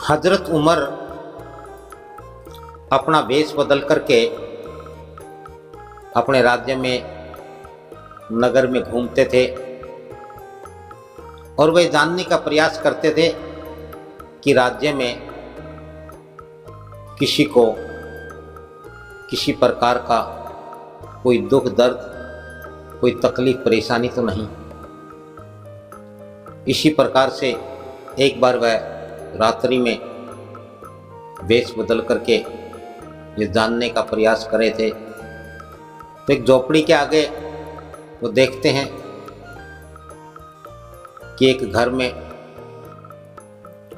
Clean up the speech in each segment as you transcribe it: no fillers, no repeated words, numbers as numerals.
हजरत उमर अपना वेश बदल करके अपने राज्य में, नगर में घूमते थे और वे जानने का प्रयास करते थे कि राज्य में किसी को किसी प्रकार का कोई दुख दर्द, कोई तकलीफ परेशानी तो नहीं। इसी प्रकार से एक बार वह रात्रि में वेश बदल करके ये जानने का प्रयास कर रहे थे तो एक झोपड़ी के आगे वो देखते हैं कि एक घर में,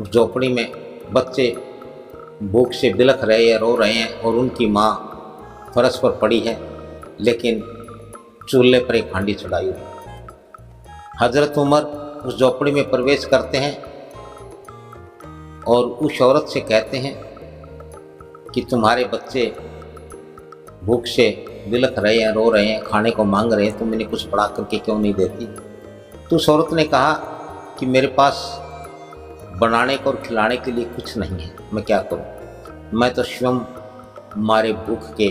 झोपड़ी में बच्चे भूख से बिलख रहे हैं, रो रहे हैं और उनकी माँ फर्श पर पड़ी है, लेकिन चूल्हे पर एक हांडी चढ़ाई हुई। हजरत उमर उस झोपड़ी में प्रवेश करते हैं और उस औरत से कहते हैं कि तुम्हारे बच्चे भूख से बिलख रहे हैं, रो रहे हैं, खाने को मांग रहे हैं, तुम इन्हें कुछ बड़ा करके क्यों नहीं देती? तो उस औरत ने कहा कि मेरे पास बनाने को और खिलाने के लिए कुछ नहीं है, मैं क्या करूं? मैं तो स्वयं मारे भूख के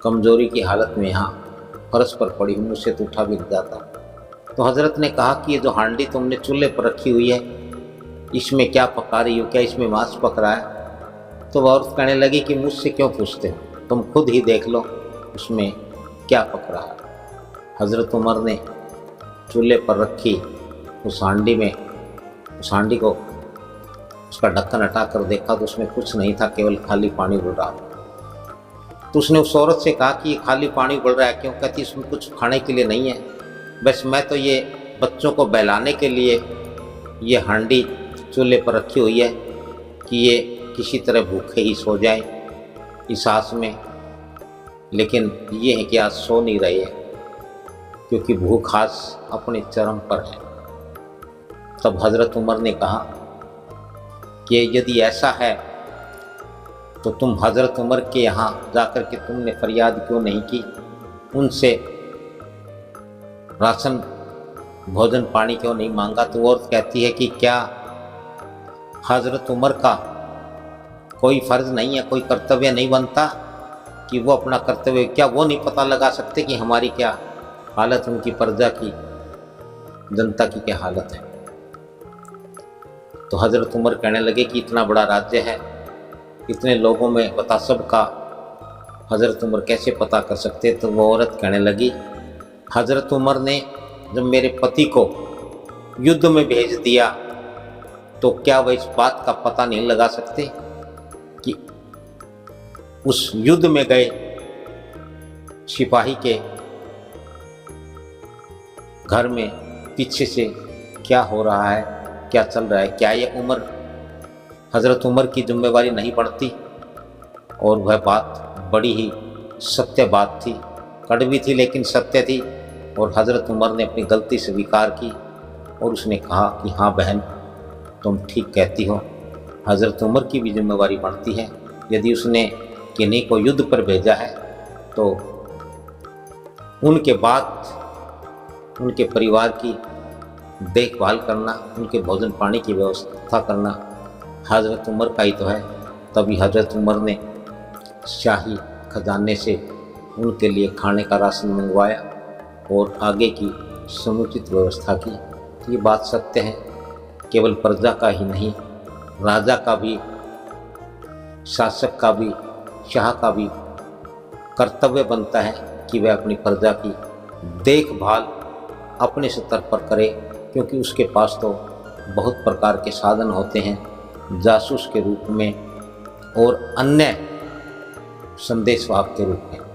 कमजोरी की हालत में यहाँ फर्श पर पड़ी हूँ, मुझसे तो उठा भी नहीं जाता। तो हजरत ने कहा कि ये जो हांडी तुमने चूल्हे पर रखी हुई है, इसमें क्या पका रही हो? क्या इसमें मांस पक रहा है? तो वह औरत कहने लगी कि मुझसे क्यों पूछते हो, तुम खुद ही देख लो उसमें क्या पक रहा है। हजरत उमर ने चूल्हे पर रखी उस हांडी में, उस हांडी को, उसका ढक्कन हटा कर देखा तो उसमें कुछ नहीं था, केवल खाली पानी उबल रहा। तो उसने उस औरत से कहा कि ये खाली पानी उबल रहा है क्यों? कहती इसमें कुछ खाने के लिए नहीं है, बस मैं तो ये बच्चों को बहलाने के लिए ये हांडी चूल्हे पर रखी हुई है कि ये किसी तरह भूखे ही सो जाए इस आस में, लेकिन ये है कि आज सो नहीं रहे हैं क्योंकि भूख आज अपने चरम पर है। तब हजरत उमर ने कहा कि यदि ऐसा है तो तुम हजरत उमर के यहाँ जाकर के तुमने फरियाद क्यों नहीं की, उनसे राशन भोजन पानी क्यों नहीं मांगा? तो वो औरत कहती है कि क्या हजरत उमर का कोई फर्ज नहीं है, कोई कर्तव्य नहीं बनता कि वो अपना कर्तव्य, क्या वो नहीं पता लगा सकते कि हमारी क्या हालत, उनकी प्रजा की, जनता की क्या हालत है? तो हजरत उमर कहने लगे कि इतना बड़ा राज्य है, इतने लोगों में बता सबका हजरत उमर कैसे पता कर सकते? तो वो औरत कहने लगी, हजरत उमर ने जब मेरे पति को युद्ध में भेज दिया तो क्या वह इस बात का पता नहीं लगा सकते कि उस युद्ध में गए सिपाही के घर में पीछे से क्या हो रहा है, क्या चल रहा है? क्या ये उमर, हजरत उमर की जिम्मेवारी नहीं बढ़ती? और वह बात बड़ी ही सत्य बात थी, कड़वी थी लेकिन सत्य थी। और हजरत उमर ने अपनी गलती स्वीकार की और उसने कहा कि हाँ बहन, तुम ठीक कहती हो, हजरत उमर की भी जिम्मेवारी बढ़ती है। यदि उसने किन्हीं को युद्ध पर भेजा है तो उनके बाद उनके परिवार की देखभाल करना, उनके भोजन पानी की व्यवस्था करना हजरत उमर का ही तो है। तभी हजरत उमर ने शाही खजाने से उनके लिए खाने का राशन मंगवाया और आगे की समुचित व्यवस्था की। तो ये बात सत्य है, केवल प्रजा का ही नहीं, राजा का भी, शासक का भी, शाह का भी कर्तव्य बनता है कि वह अपनी प्रजा की देखभाल अपने स्तर पर करे, क्योंकि उसके पास तो बहुत प्रकार के साधन होते हैं, जासूस के रूप में और अन्य संदेशवाहक के रूप में।